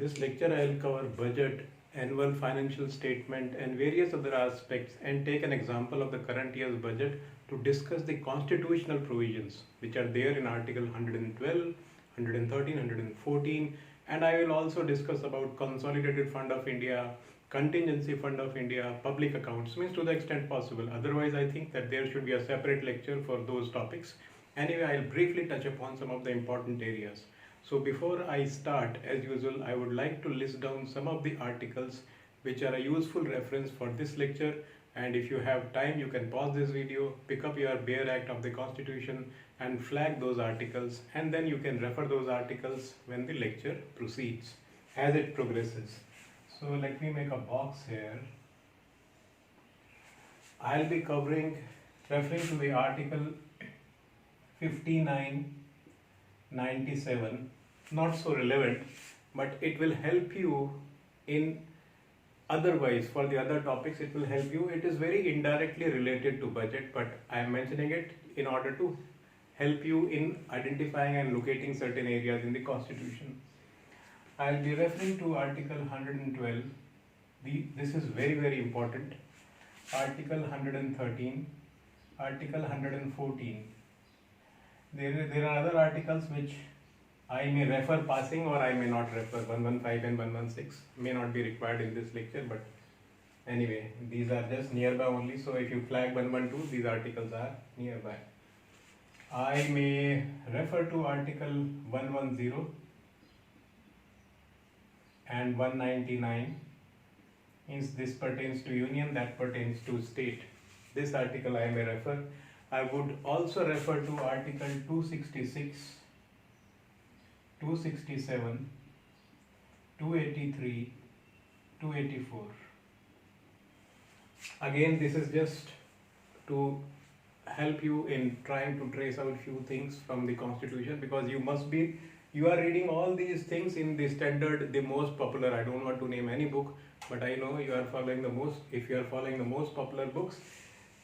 this lecture I will cover budget, annual financial statement and various other aspects and take an example of the current year's budget to discuss the constitutional provisions which are there in Article 112, 113, 114, and I will also discuss about Consolidated Fund of India, Contingency Fund of India, public accounts, means to the extent possible. Otherwise, I think that there should be a separate lecture for those topics. Anyway, I'll briefly touch upon some of the important areas. So before I start, as usual, I would like to list down some of the articles which are a useful reference for this lecture, and if you have time you can pause this video, pick up your Bare Act of the Constitution and flag those articles, and then you can refer those articles when the lecture proceeds, as it progresses. So let me make a box here. I'll be referring to the article 5997, not so relevant, but it will help you in otherwise for the other topics. It will help you. It is very indirectly related to budget, but I am mentioning it in order to help you in identifying and locating certain areas in the Constitution. I'll be referring to Article 112. This is very, very important. Article 113, Article 114. There are other articles which I may refer passing or I may not refer. 115 and 116 may not be required in this lecture, but anyway, these are just nearby only. So if you flag 112, these articles are nearby. I may refer to Article 110 and 199. Means this pertains to union, that pertains to state. This article I may refer. I would also refer to Article 266, 267, 283, 284. Again, this is just to help you in trying to trace out few things from the Constitution, because you are reading all these things in the standard, the most popular. I don't want to name any book, but I know you are following the most. If you are following the most popular books,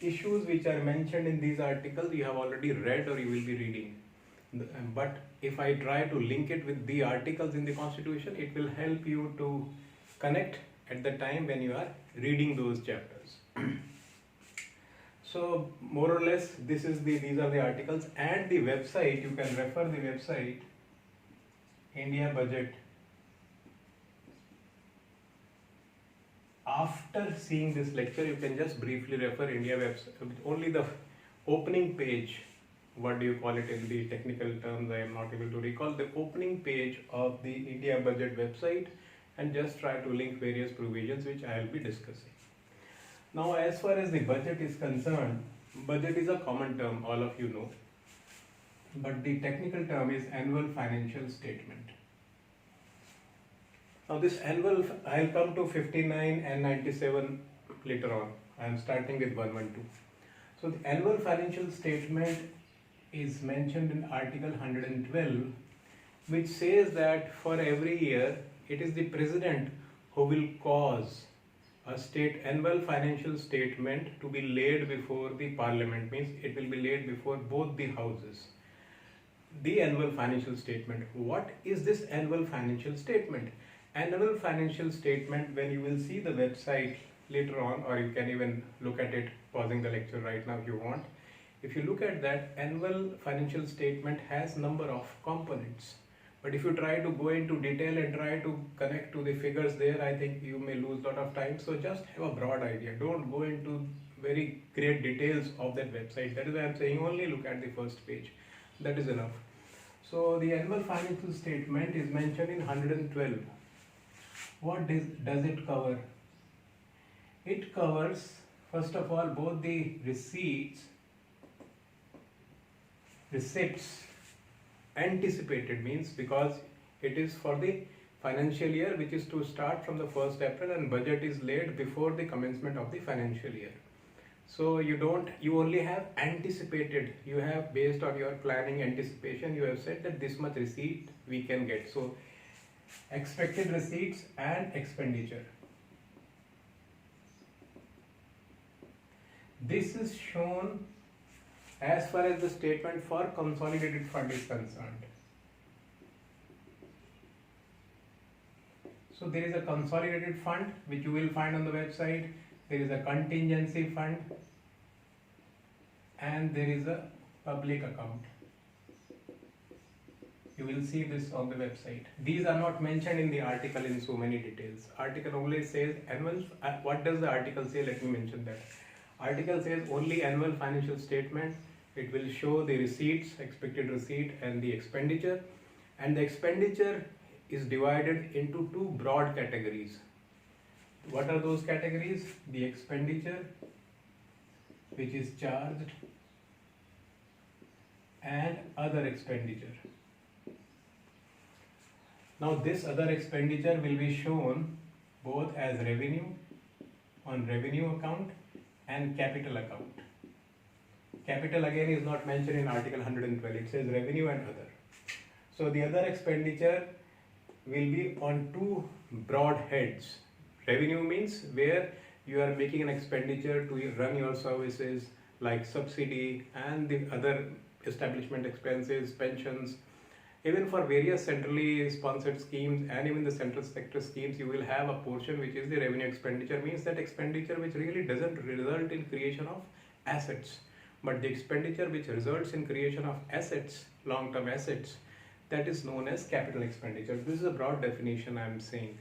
issues which are mentioned in these articles you have already read or you will be reading. But if I try to link it with the articles in the Constitution, it will help you to connect at the time when you are reading those chapters. So more or less these are the articles, and the website, you can refer the website India Budget. After seeing this lecture, you can just briefly refer India website, only the opening page. What do you call it in the technical terms? I am not able to recall the opening page of the India Budget website, and just try to link various provisions which I will be discussing. Now, as far as the budget is concerned, budget is a common term, all of you know, but the technical term is annual financial statement. Now this annual, I will come to 59 and 97 later on. I am starting with 112. So the annual financial statement is mentioned in Article 112, which says that for every year it is the President who will cause a state annual financial statement to be laid before the Parliament. Means it will be laid before both the houses. The annual financial statement. What is this annual financial statement? Annual financial statement, when you will see the website later on, or you can even look at it pausing the lecture right now if you want. If you look at that, annual financial statement has number of components. But if you try to go into detail and try to connect to the figures there, I think you may lose a lot of time. So just have a broad idea. Don't go into very great details of that website. That is why I am saying only look at the first page. That is enough. So the annual financial statement is mentioned in 112. What does it cover? It covers, first of all, both the receipts, anticipated, means because it is for the financial year which is to start from the 1st April, and budget is laid before the commencement of the financial year. So you only have anticipated, you have based on your planning anticipation, you have said that this much receipt we can get. So expected receipts and expenditure. This is shown as far as the statement for consolidated fund is concerned. So there is a consolidated fund which you will find on the website. There is a contingency fund and there is a public account. You will see this on the website. These are not mentioned in the article in so many details. Article only says annual. What does the article say? Let me mention that. Article says only annual financial statement. It will show the receipts, expected receipt, and the expenditure. And the expenditure is divided into two broad categories. What are those categories? The expenditure, which is charged, and other expenditure. Now this other expenditure will be shown both as revenue on revenue account and capital account. Capital again is not mentioned in Article 112. It says revenue and other. So the other expenditure will be on two broad heads. Revenue means where you are making an expenditure to run your services like subsidy and the other establishment expenses, pensions. Even for various centrally sponsored schemes and even the central sector schemes, you will have a portion which is the revenue expenditure, means that expenditure which really doesn't result in creation of assets, but the expenditure which results in creation of assets, long-term assets, that is known as capital expenditure. This is a broad definition I am saying.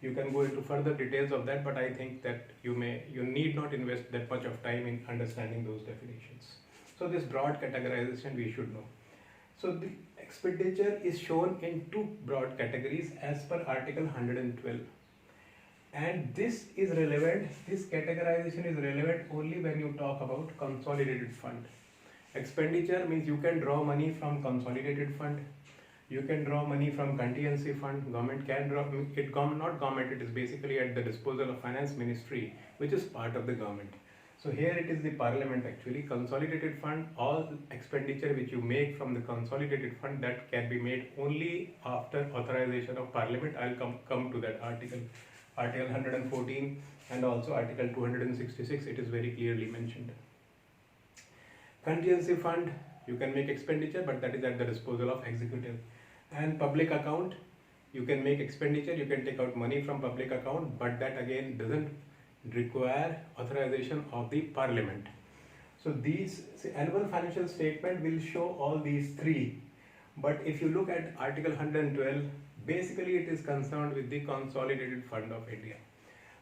You can go into further details of that, but I think that you need not invest that much of time in understanding those definitions. So this broad categorization we should know. So the expenditure is shown in two broad categories as per Article 112. And this is relevant, this categorization is relevant only when you talk about consolidated fund. Expenditure means you can draw money from consolidated fund. You can draw money from contingency fund. Government can draw it. Not government. It is basically at the disposal of Finance Ministry, which is part of the government. So here it is the Parliament actually. Consolidated fund. All expenditure which you make from the consolidated fund, that can be made only after authorization of Parliament. I'll come to that article. Article 114 and also Article 266. It is very clearly mentioned. Contingency fund. You can make expenditure, but that is at the disposal of executive. And public account, you can make expenditure, you can take out money from public account, but that again doesn't require authorization of the Parliament. So these annual financial statement will show all these three, but if you look at Article 112, basically it is concerned with the Consolidated Fund of India.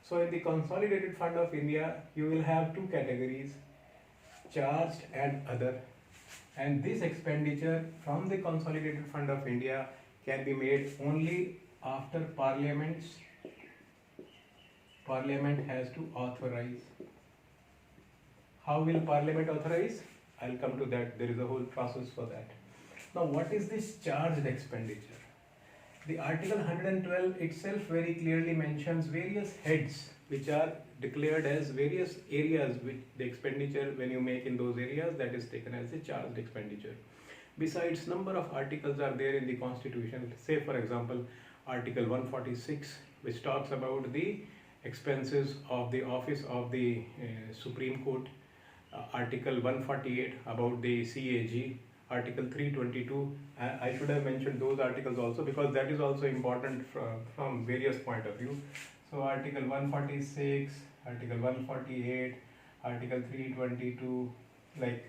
So in the Consolidated Fund of India, you will have two categories, charged and other. And this expenditure from the Consolidated Fund of India can be made only after Parliament has to authorize. How will Parliament authorize? I'll come to that. There is a whole process for that. Now, what is this charged expenditure? The Article 112 itself very clearly mentions various heads which are declared as various areas which the expenditure when you make in those areas, that is taken as a charged expenditure. Besides, number of articles are there in the Constitution. Say for example, Article 146, which talks about the expenses of the office of the Supreme Court. Article 148 about the CAG. Article 322, I should have mentioned those articles also because that is also important from various point of view. So Article 146, Article 148, Article 322, like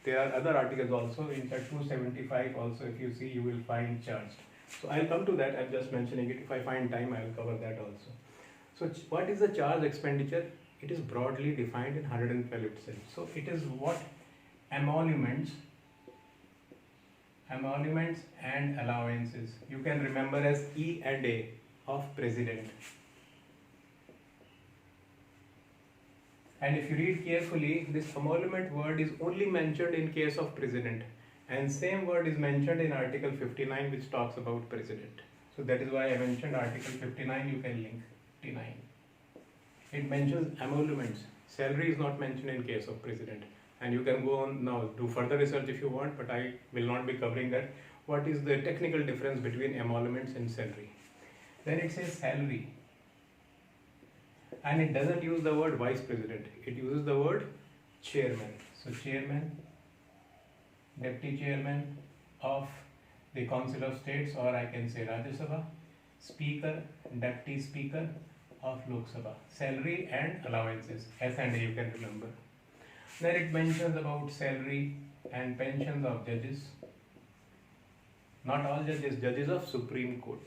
there are other articles also. In fact 275 also, if you see, you will find charged. So I'll come to that. I'm just mentioning it. If I find time, I'll cover that also. So what is the charge expenditure? It is broadly defined in 112 itself. So it is what emoluments and allowances. You can remember as E and A of President. And if you read carefully, this emolument word is only mentioned in case of President. And same word is mentioned in Article 59, which talks about President. So that is why I mentioned Article 59, you can link 59. It mentions emoluments. Salary is not mentioned in case of President. And you can go on now, do further research if you want, but I will not be covering that. What is the technical difference between emoluments and salary? Then it says salary. And it doesn't use the word vice president. It uses the word chairman. So chairman, deputy chairman of the Council of States, or I can say Rajya Sabha, Speaker, Deputy Speaker of Lok Sabha, salary and allowances, S&A you can remember. Then it mentions about salary and pensions of judges, not all judges, judges of Supreme Court,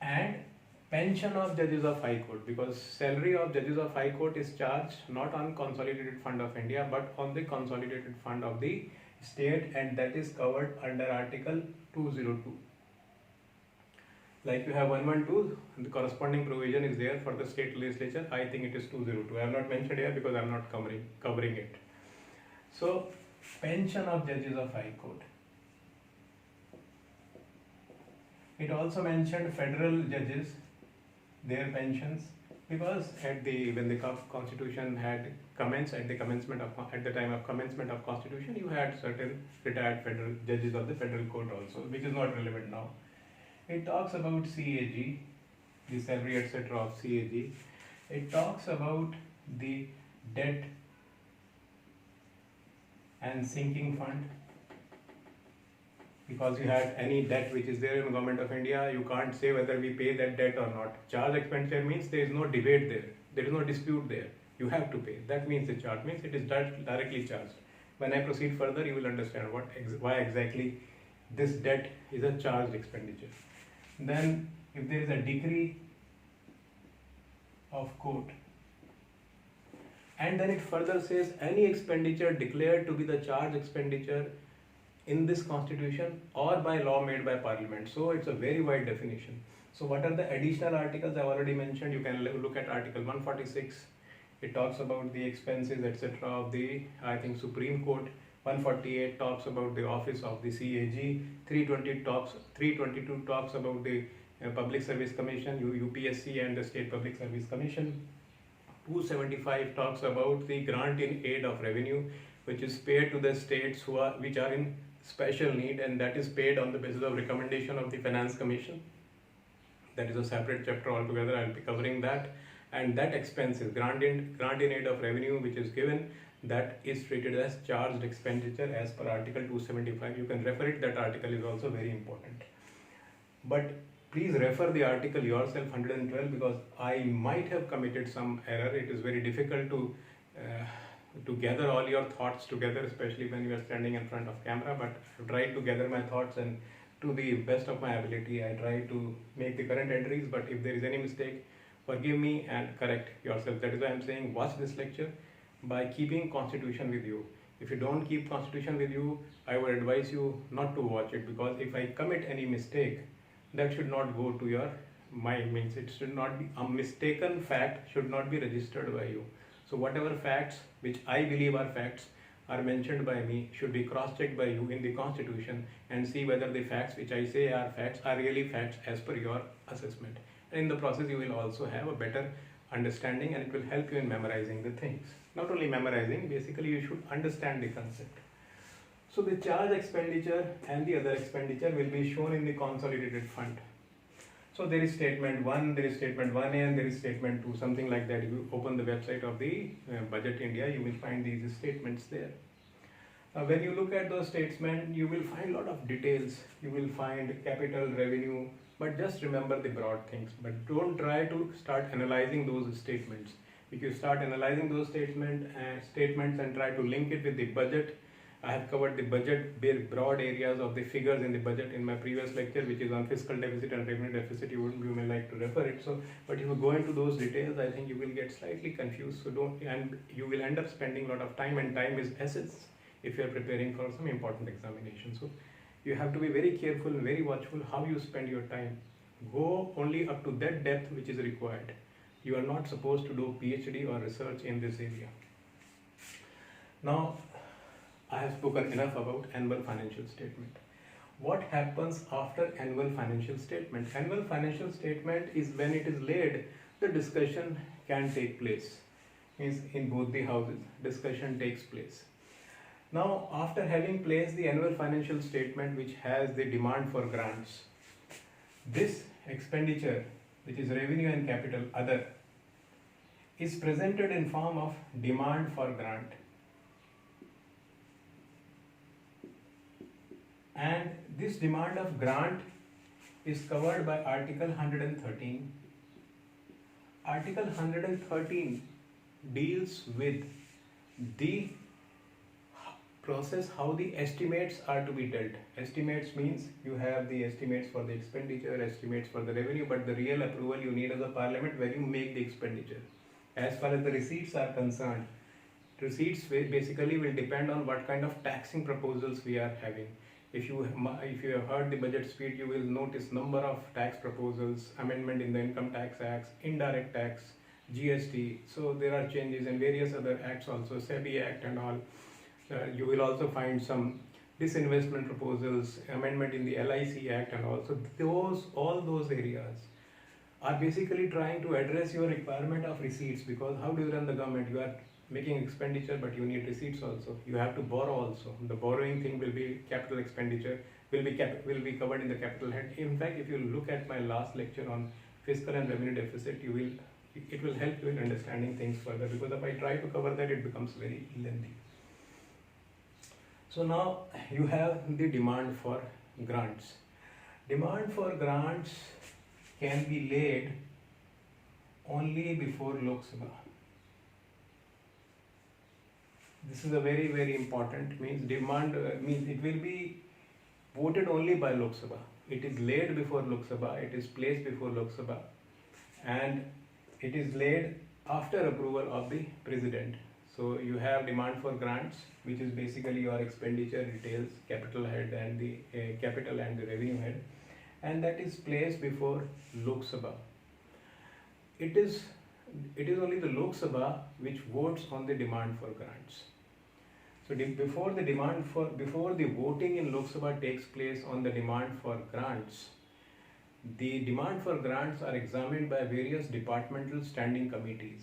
and pension of judges of High Court, because salary of judges of High Court is charged not on Consolidated Fund of India but on the Consolidated Fund of the state, and that is covered under Article 202. Like you have 112, the corresponding provision is there for the state legislature. I think it is 202. I have not mentioned here because I am not covering it. So, pension of judges of High Court. It also mentioned federal judges, their pensions, because when the Constitution had commenced at the time of commencement of Constitution, you had certain retired federal judges of the federal court also, which is not relevant now. It talks about CAG, the salary etc. of CAG. It talks about the debt and sinking fund. Because you have any debt which is there in the Government of India, you can't say whether we pay that debt or not. Charge expenditure means there is no debate there. There is no dispute there. You have to pay. That means the charge means it is directly charged. When I proceed further, you will understand why exactly this debt is a charged expenditure. Then, if there is a decree of court, and then it further says any expenditure declared to be the charged expenditure in this constitution or by law made by parliament. So it's a very wide definition. So what are the additional articles I've already mentioned? You can look at Article 146. It talks about the expenses etc. of the, I think, Supreme Court. 148 talks about the office of the CAG. 322 talks about the Public Service Commission, UPSC, and the State Public Service Commission. 275 talks about the grant in aid of revenue, which is paid to the states which are in special need, and that is paid on the basis of recommendation of the Finance Commission. That is a separate chapter altogether. I will be covering that. And that expenses, grant in aid of revenue which is given, that is treated as charged expenditure as per Article 275. You can refer it. That article is also very important. But please refer the article yourself, 112, because I might have committed some error. It is very difficult to gather all your thoughts together, especially when you are standing in front of camera, but I tried to gather my thoughts, and to the best of my ability I try to make the current entries. But if there is any mistake, forgive me and correct yourself. That is why I am saying watch this lecture by keeping Constitution with you. If you don't keep Constitution with you, I would advise you not to watch it, because if I commit any mistake, that should not go to your mind. Means it should not be a mistaken fact, should not be registered by you. So whatever facts which I believe are facts are mentioned by me should be cross-checked by you in the Constitution, and see whether the facts which I say are facts are really facts as per your assessment. And in the process you will also have a better understanding, and it will help you in memorizing the things. Not only memorizing, basically you should understand the concept. So the charge expenditure and the other expenditure will be shown in the consolidated fund. So there is statement 1, there is statement 1A, and there is statement 2, something like that. If you open the website of the Budget India, you will find these statements there. When you look at those statements, you will find a lot of details. You will find capital, revenue, but just remember the broad things. But don't try to start analyzing those statements. If you start analyzing those statements and try to link it with the budget, I have covered the budget, broad areas of the figures in the budget in my previous lecture, which is on fiscal deficit and revenue deficit. You may like to refer it. So, but if you go into those details, I think you will get slightly confused. So and you will end up spending a lot of time, and time is essence if you are preparing for some important examination. So you have to be very careful and very watchful how you spend your time. Go only up to that depth which is required. You are not supposed to do PhD or research in this area. Now, I have spoken enough about annual financial statement. What happens after annual financial statement? Annual financial statement is when it is laid, the discussion can take place. Means in both the houses, discussion takes place. Now, after having placed the annual financial statement which has the demand for grants, this expenditure, which is revenue and capital, other, is presented in form of demand for grant. And this demand of grant is covered by Article 113. Article 113 deals with the process how the estimates are to be dealt. Estimates means you have the estimates for the expenditure, estimates for the revenue, but the real approval you need as a parliament when you make the expenditure. As far as the receipts are concerned, receipts basically will depend on what kind of taxing proposals we are having. If you have heard the budget speech, you will notice number of tax proposals, amendment in the Income Tax Acts, indirect tax, GST. So there are changes in various other acts also, SEBI Act and all. You will also find some disinvestment proposals, amendment in the LIC Act, and also all those areas are basically trying to address your requirement of receipts, because how do you run the government? You are making expenditure, but you need receipts also. You have to borrow also. The borrowing thing will be capital expenditure, will be covered in the capital head. In fact, if you look at my last lecture on fiscal and revenue deficit, it will help you in understanding things further, because if I try to cover that, it becomes very lengthy. So now you have the demand for grants. Demand for grants can be laid only before Lok Sabha. This is a very, very important, means demand means it will be voted only by Lok Sabha. It is laid before Lok Sabha, it is placed before Lok Sabha, and it is laid after approval of the President. So you have demand for grants, which is basically your expenditure details, capital head and the capital and the revenue head, and that is placed before Lok Sabha. It is only the Lok Sabha which votes on the demand for grants. So before the voting in Lok Sabha takes place on the demand for grants, the demand for grants are examined by various departmental standing committees.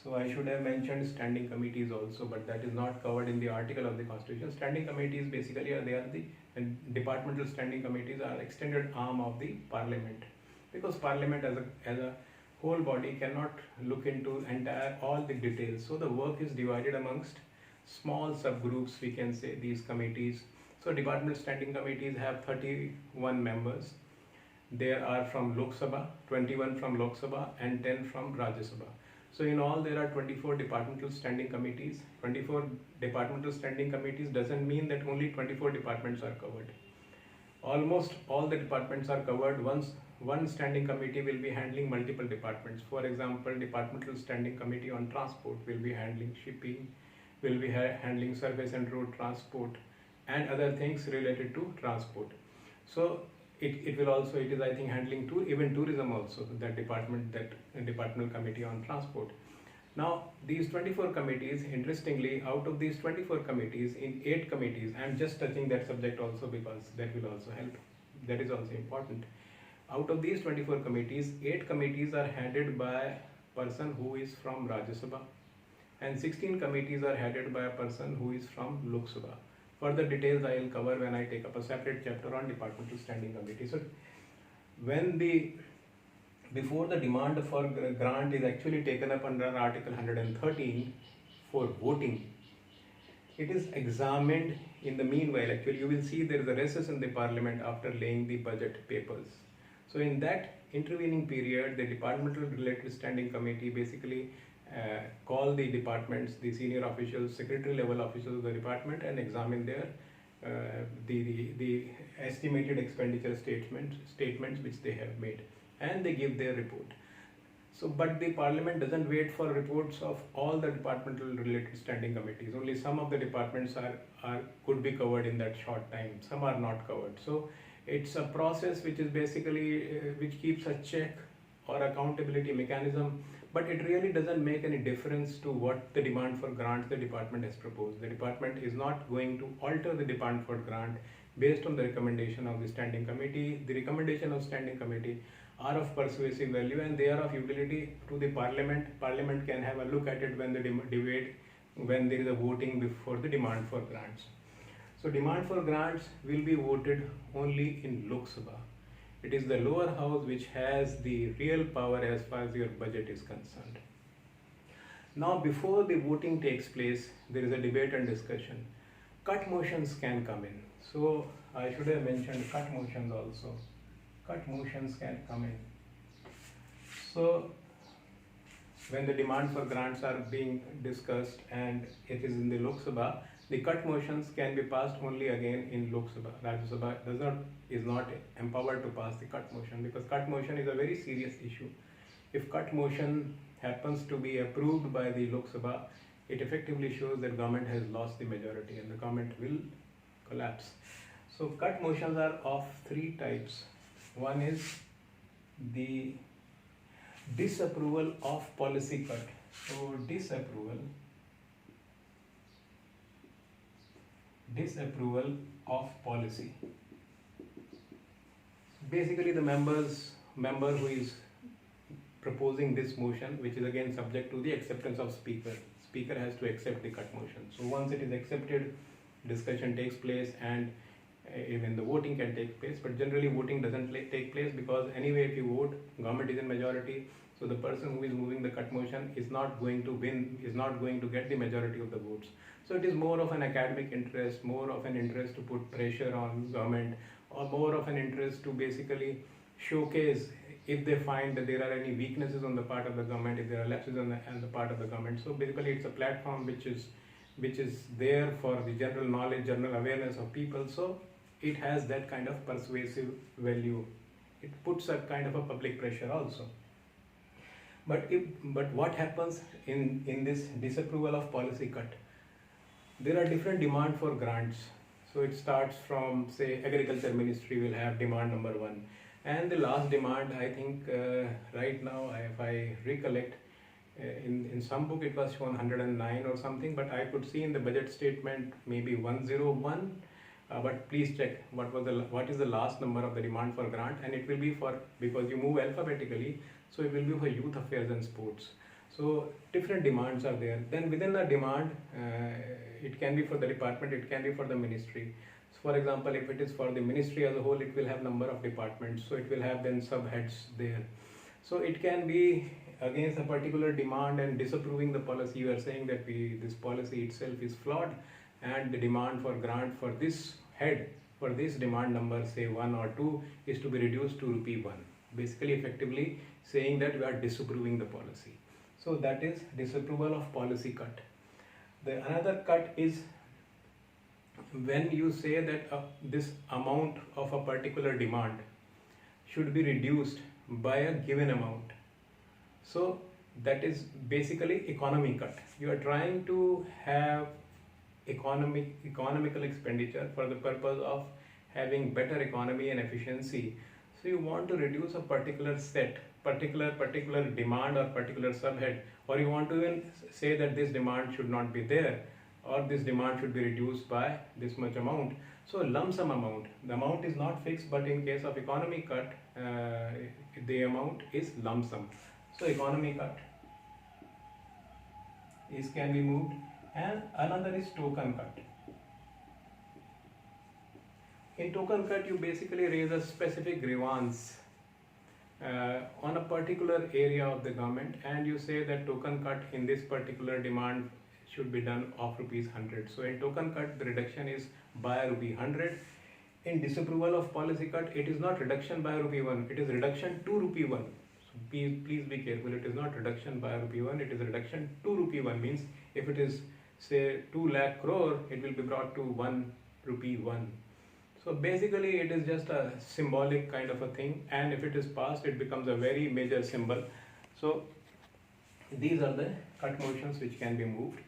So I should have mentioned standing committees also, but that is not covered in the article of the Constitution. Standing committees basically departmental standing committees are extended arm of the Parliament, because Parliament as a whole body cannot look into all the details. So the work is divided amongst small subgroups, we can say, these committees. So departmental standing committees have 31 members. There are from Lok Sabha, 21 from Lok Sabha and 10 from Rajya Sabha. So in all there are 24 departmental standing committees. 24 departmental standing committees doesn't mean that only 24 departments are covered. Almost all the departments are covered. One standing committee will be handling multiple departments. For example, departmental standing committee on transport will be handling shipping, will be handling surface and road transport and other things related to transport. So it is I think handling even tourism also, that departmental committee on transport. Now these 24 committees, interestingly, out of these 24 committees, in 8 committees, I am just touching that subject also because that will also help, that is also important. Out of these 24 committees, 8 committees are headed by a person who is from Rajya Sabha and 16 committees are headed by a person who is from Lok Sabha. Further details I will cover when I take up a separate chapter on departmental standing committee. So before the demand for grant is actually taken up under Article 113 for voting, it is examined in the meanwhile. Actually, you will see there is a recess in the Parliament after laying the budget papers. So in that intervening period, the departmental related standing committee basically call the departments, the senior officials, secretary level officials of the department, and examine their the estimated expenditure statements which they have made, and they give their report. So, but the Parliament doesn't wait for reports of all the departmental related standing committees. Only some of the departments could be covered in that short time. Some are not covered. So it's a process which is basically which keeps a check or accountability mechanism, but it really doesn't make any difference to what the demand for grants the department has proposed. The department is not going to alter the demand for grant based on the recommendation of the standing committee. The recommendation of standing committee are of persuasive value and they are of utility to the Parliament. Parliament can have a look at it when the debate, when there is a voting for the demand for grants. So demand for grants will be voted only in Lok Sabha. It is the lower house which has the real power as far as your budget is concerned. Now before the voting takes place, there is a debate and discussion. Cut motions can come in. So I should have mentioned cut motions also. cut motions can come in. So when the demand for grants are being discussed and it is in the Lok Sabha, the cut motions can be passed only again in Lok Sabha. Rajya Sabha is not empowered to pass the cut motion, because cut motion is a very serious issue. If cut motion happens to be approved by the Lok Sabha, it effectively shows that government has lost the majority and the government will collapse. So cut motions are of three types. One is the disapproval of policy cut. So disapproval of policy. Basically the member who is proposing this motion, which is again subject to the acceptance of speaker. Speaker has to accept the cut motion. So once it is accepted, discussion takes place and even the voting can take place, but generally voting doesn't take place, because anyway if you vote, government is in majority, so the person who is moving the cut motion is not going to win, is not going to get the majority of the votes. So it is more of an academic interest, more of an interest to put pressure on government, or more of an interest to basically showcase if they find that there are any weaknesses on the part of the government, if there are lapses on the part of the government. So basically it's a platform which is there for the general knowledge, general awareness of people. So it has that kind of persuasive value. It puts a kind of a public pressure also. But what happens in this disapproval of policy cut? There are different demand for grants. So it starts from, say, Agriculture Ministry will have demand number 1. And the last demand, I think right now, if I recollect, in some book it was shown 109 or something, but I could see in the budget statement maybe 101. But please check what is the last number of the demand for grant, and it will be for, because you move alphabetically, so it will be for youth affairs and sports. So different demands are there. Then within the demand, it can be for the department, it can be for the ministry. So for example, if it is for the ministry as a whole, it will have number of departments, so it will have then subheads there. So it can be against a particular demand and disapproving the policy. You are saying that this policy itself is flawed, and the demand for grant for this head, for this demand number, say 1 or 2, is to be reduced to rupee 1. Basically, effectively saying that we are disapproving the policy. So that is disapproval of policy cut. The another cut is when you say that this amount of a particular demand should be reduced by a given amount. So that is basically economy cut. You are trying to have economical expenditure for the purpose of having better economy and efficiency. So you want to reduce a particular particular demand or particular subhead, or you want to even say that this demand should not be there, or this demand should be reduced by this much amount. So lump sum amount, the amount is not fixed, but in case of economy cut, the amount is lump sum. So economy cut can be moved, and another is token cut. In token cut, you basically raise a specific grievance on a particular area of the government, and you say that token cut in this particular demand should be done of rupees 100. So in token cut, the reduction is by rupee 100. In disapproval of policy cut, it is not reduction by rupee 1, it is reduction to rupee 1. So please be careful, it is not reduction by rupee 1, it is reduction to rupee 1. Means if it is say 2 lakh crore, it will be brought to 1 rupee 1. So basically it is just a symbolic kind of a thing, and if it is passed, it becomes a very major symbol. So these are the cut motions which can be moved.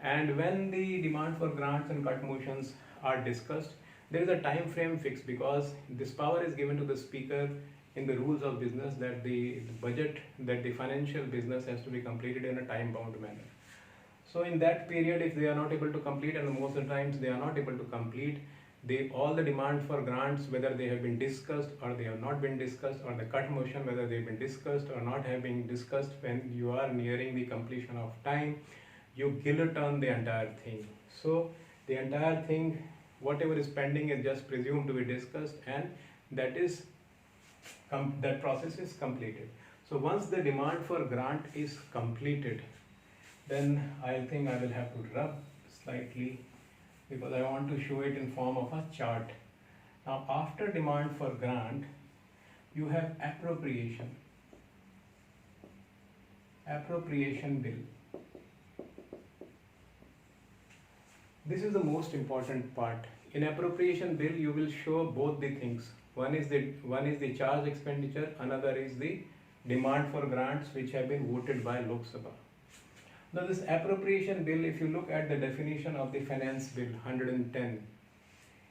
And when the demand for grants and cut motions are discussed, there is a time frame fixed, because this power is given to the speaker in the rules of business that the budget, that the financial business has to be completed in a time bound manner. So in that period, if they are not able to complete, and most of the times they are not able to complete, all the demand for grants, whether they have been discussed or they have not been discussed, or the cut motion, whether they have been discussed or not have been discussed, when you are nearing the completion of time, you guillotin the entire thing. So the entire thing, whatever is pending, is just presumed to be discussed, and that process is completed. So once the demand for grant is completed, then I think I will have to rub slightly, because I want to show it in form of a chart. Now after demand for grant, you have appropriation bill. This is the most important part. In appropriation bill, you will show both the things. One is the charge expenditure, another is the demand for grants which have been voted by Lok Sabha. Now this appropriation bill, if you look at the definition of the finance bill 110,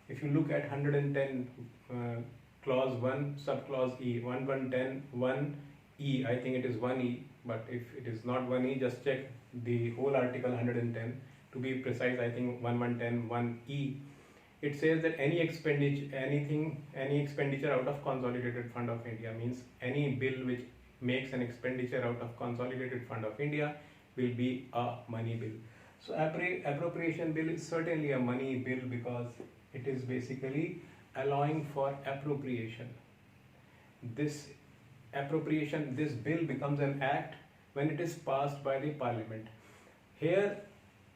if you look at 110 clause 1 subclause E, 1110 1E, I think it is 1E, but if it is not 1E, just check the whole article 110. To be precise, I think 1110 1E. It says that any expenditure out of consolidated fund of India, means any bill which makes an expenditure out of consolidated fund of India will be a money bill. So appropriation bill is certainly a money bill because it is basically allowing for appropriation. This bill becomes an act when it is passed by the parliament. Here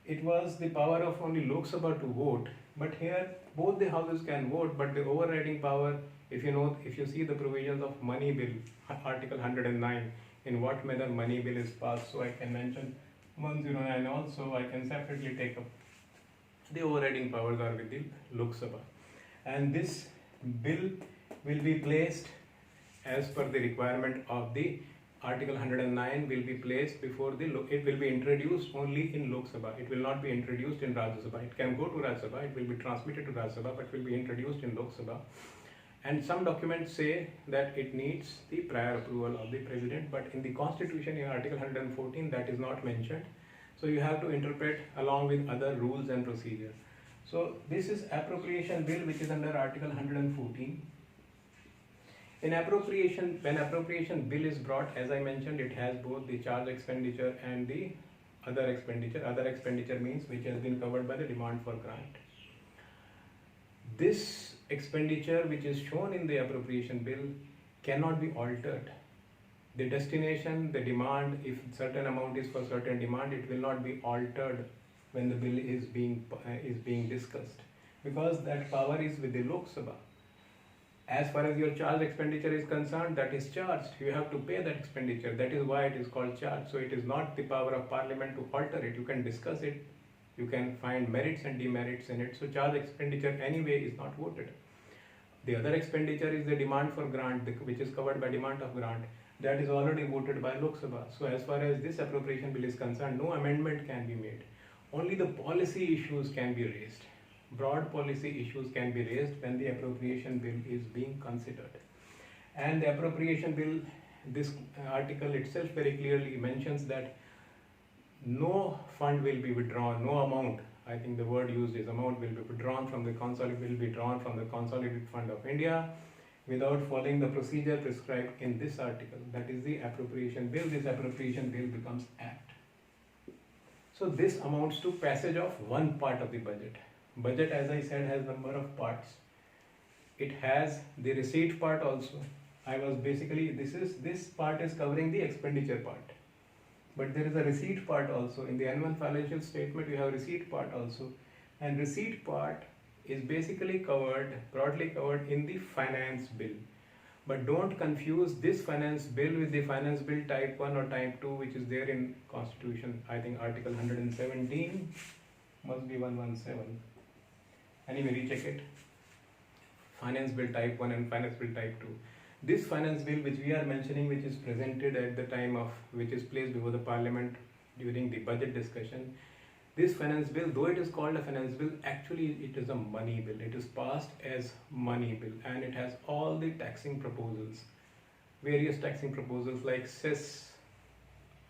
it was the power of only Lok Sabha to vote, but here both the houses can vote, but the overriding power, if you see the provisions of money bill, article 109, in what manner money bill is passed. So I can mention 109 also. I can separately take up the overriding powers are with the Lok Sabha, and this bill will be placed as per the requirement of the article 109 will be placed before it will be introduced only in Lok Sabha. It will not be introduced in Rajya Sabha. It can go to Rajya Sabha, it will be transmitted to Rajya Sabha, but will be introduced in Lok Sabha. And some documents say that it needs the prior approval of the president, but in the constitution in article 114 that is not mentioned. So you have to interpret along with other rules and procedure. So this is appropriation bill which is under article 114. In appropriation, when appropriation bill is brought, as I mentioned, it has both the charge expenditure and the other expenditure. Other expenditure means which has been covered by the demand for grant. This expenditure which is shown in the appropriation bill cannot be altered. The destination, the demand, if certain amount is for certain demand, it will not be altered when the bill is being discussed, because that power is with the Lok Sabha. As far as your charge expenditure is concerned, that is charged. You have to pay that expenditure. That is why it is called charge. So it is not the power of parliament to alter it. You can discuss it. You can find merits and demerits in it. So charge expenditure anyway is not voted. The other expenditure is the demand for grant, which is covered by demand of grant. That is already voted by Lok Sabha. So as far as this appropriation bill is concerned, no amendment can be made. Only the policy issues can be raised. Broad policy issues can be raised when the appropriation bill is being considered. And the appropriation bill, this article itself very clearly mentions that no fund will be withdrawn, no amount, I think the word used is amount, will be withdrawn from the consolidated fund of India without following the procedure prescribed in this article. That is the appropriation bill. This appropriation bill becomes act. So this amounts to passage of one part of the budget. Budget, as I said, has number of parts. It has the receipt part also. This part is covering the expenditure part. But there is a receipt part also. In the annual financial statement, you have receipt part also. And receipt part is basically broadly covered in the finance bill. But don't confuse this finance bill with the finance bill type 1 or type 2, which is there in Constitution. I think article 117 must be 117. Anyway, recheck it. Finance bill type 1 and finance bill type 2. This finance bill which we are mentioning, which is presented at the time of, which is placed before the parliament during the budget discussion, this finance bill, though it is called a finance bill, actually it is a money bill. It is passed as money bill, and it has all the taxing proposals, various taxing proposals like cess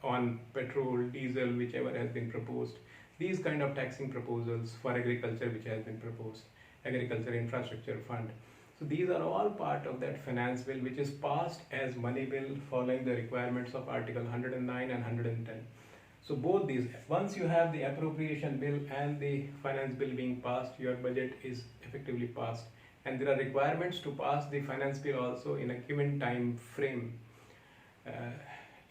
on petrol, diesel, whichever has been proposed. These kind of taxing proposals for agriculture which has been proposed, agriculture infrastructure fund. So these are all part of that finance bill which is passed as money bill following the requirements of article 109 and 110. So both these, once you have the appropriation bill and the finance bill being passed, your budget is effectively passed. And there are requirements to pass the finance bill also in a given time frame.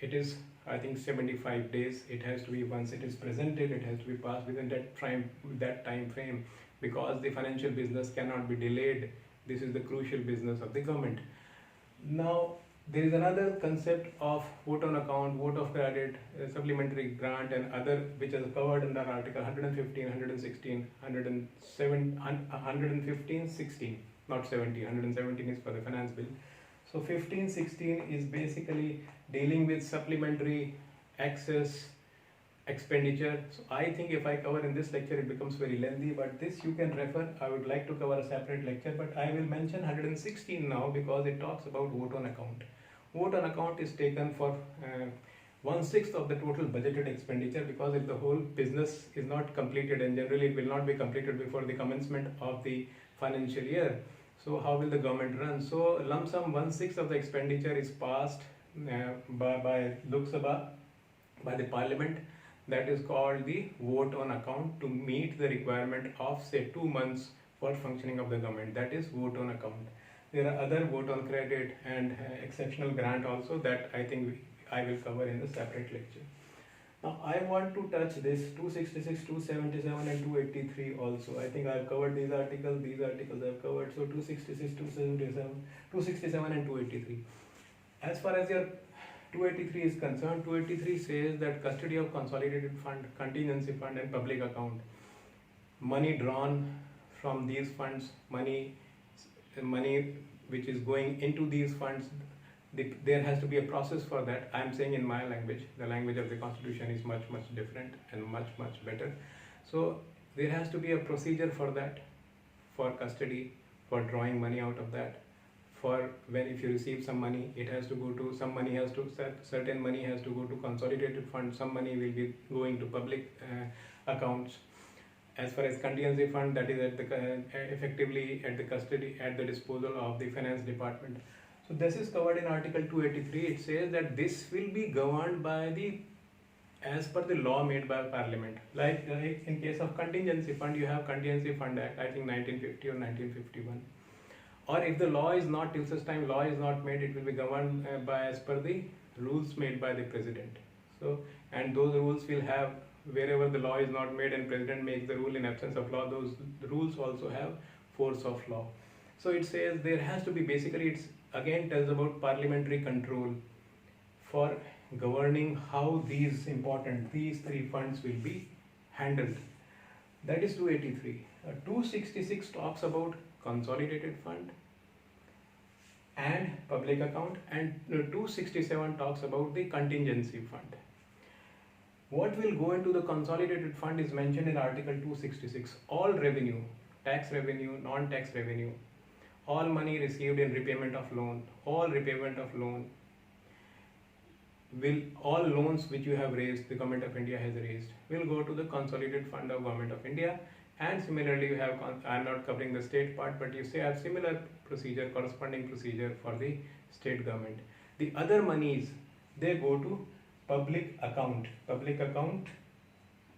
It is, I think, 75 days. It has to be, once it is presented, it has to be passed within that time frame, because the financial business cannot be delayed. This is the crucial business of the government. Now, there is another concept of vote on account, vote of credit, supplementary grant, and other which is covered under Article 115, 116, 107, 115, 16, not 70. 117 is for the finance bill. So 15, 16 is basically dealing with supplementary access expenditure. So I think if I cover in this lecture, it becomes very lengthy, but this you can refer. I would like to cover a separate lecture, but I will mention 116 now because it talks about vote on account. Vote on account is taken for 1/6 of the total budgeted expenditure, because if the whole business is not completed, and generally it will not be completed before the commencement of the financial year, so how will the government run? So lump sum 1/6 of the expenditure is passed by Lok Sabha, by the parliament. That is called the vote on account, to meet the requirement of say 2 months for functioning of the government. That is vote on account. There are other vote on credit and exceptional grant also that I think I will cover in the separate lecture. Now I want to touch this 266, 277 and 283 also. I think I have covered these articles I have covered. So 266, 277, 267 and 283. As far as your 283 is concerned, 283 says that custody of consolidated fund, contingency fund and public account, money drawn from these funds, money which is going into these funds, there has to be a process for that. I am saying in my language. The language of the constitution is much different and much better. So there has to be a procedure for that, for custody, for drawing money out of that. For when if you receive some money, it has to go to, some money has to, certain money has to go to consolidated fund, some money will be going to public accounts. As far as contingency fund, that is at the effectively at the custody, at the disposal of the finance department. So this is covered in Article 283. It says that this will be governed by the, as per the law made by Parliament. Like in case of contingency fund, you have Contingency Fund Act, I think 1950 or 1951. Or if the law is not, till such time law is not made, it will be governed by as per the rules made by the president. So, and those rules will have, wherever the law is not made and president makes the rule in absence of law, those rules also have force of law. So it says there has to be, basically it's again tells about parliamentary control for governing how these three funds will be handled. That is 283. 266 talks about consolidated fund and public account, and 267 talks about the contingency fund. What will go into the consolidated fund is mentioned in Article 266. All revenue, tax revenue, non-tax revenue, all money received in repayment of loan, all repayment of loan, all loans which you have raised, the Government of India has raised, will go to the consolidated fund of Government of India. And similarly, you have, I am not covering the state part, but you say have similar procedure, corresponding procedure for the state government. The other monies, they go to public account. Public account,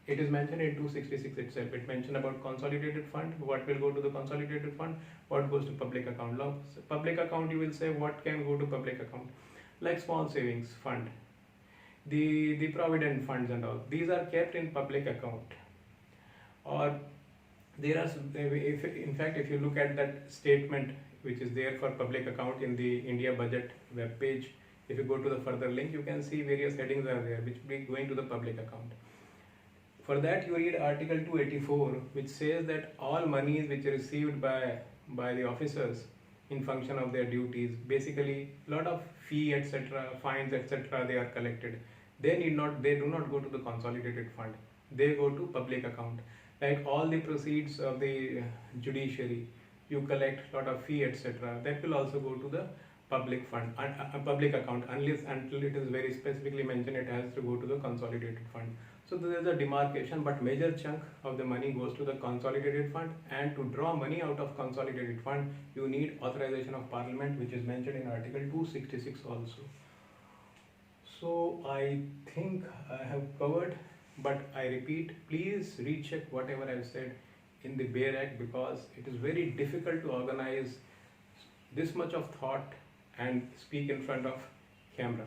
it is mentioned in 266 itself. It mentioned about consolidated fund, what will go to the consolidated fund, what goes to public account. Now, public account, you will say what can go to public account, like small savings fund, the provident funds and all. These are kept in public account. Or there are, in fact, if you look at that statement which is there for public account in the India budget web page, if you go to the further link, you can see various headings are there which will be going to the public account. For that, you read Article 284, which says that all monies which are received by the officers in function of their duties, basically lot of fee, etc., fines, etc., they are collected. They do not go to the consolidated fund. They go to public account. Like all the proceeds of the judiciary, you collect lot of fee, etc., that will also go to the public fund, public account, until it is very specifically mentioned it has to go to the consolidated fund. So there is a demarcation, but major chunk of the money goes to the consolidated fund, and to draw money out of consolidated fund, you need authorization of Parliament, which is mentioned in Article 266 also. So I think I have covered, but I repeat, please recheck whatever I have said in the BEAR Act, because it is very difficult to organize this much of thought and speak in front of camera.